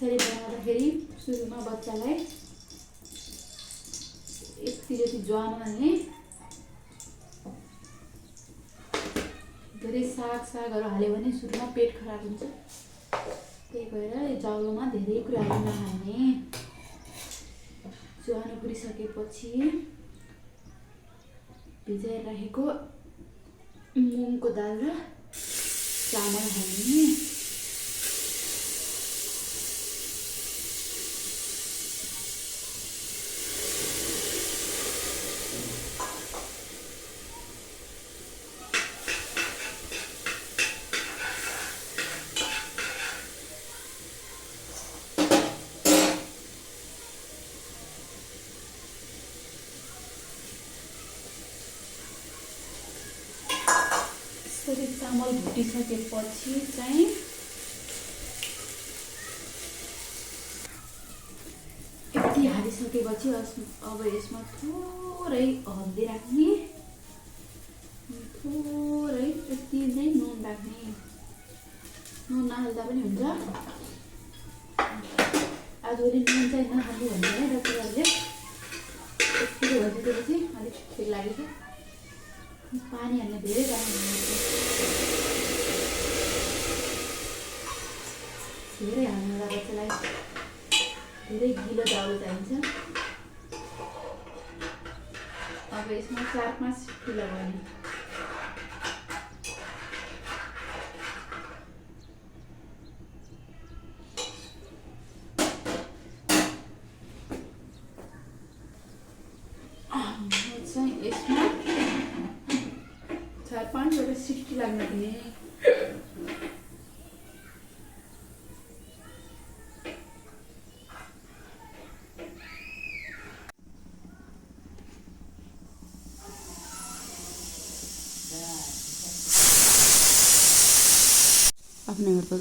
यसरी बनाउँदाखेरि सुरुमा बच्चालाई यति जति ज्वानो हाल्ने, धेरै सागहरू हाल्यो भने सुरुमा पेट खराब हुन्छ। त्यही भएर जाउलोमा धेरै कुराहरू नहाल्ने। ज्वानो पुरिसकेपछि भिजाएर राखेको मुङको दाल र चामल हाल्ने। यसरी चामल भुटिसकेपछि चाहिँ यति हालिसकेपछि अब यसमा थोरै हल्दी राख्ने, थोरै यति नै नुन राख्ने। नुन नहाल्दा पनि हुन्छ। आजभोलि नुन चाहिँ नहाल्नु भन्छ है डक्टरहरूले। यतिको भइसकेपछि अलिक ठिक लागेको पानी हाल्ने धेरै धेरै हाल्नु होला बच्चालाई। धेरै गिलो चाउलो चाहिन्छ। अब यसमा 4-5 सिटी लगाउने। चाहिँ यसमा 4-5 सिटी लाग्न दिने। अपने घर तो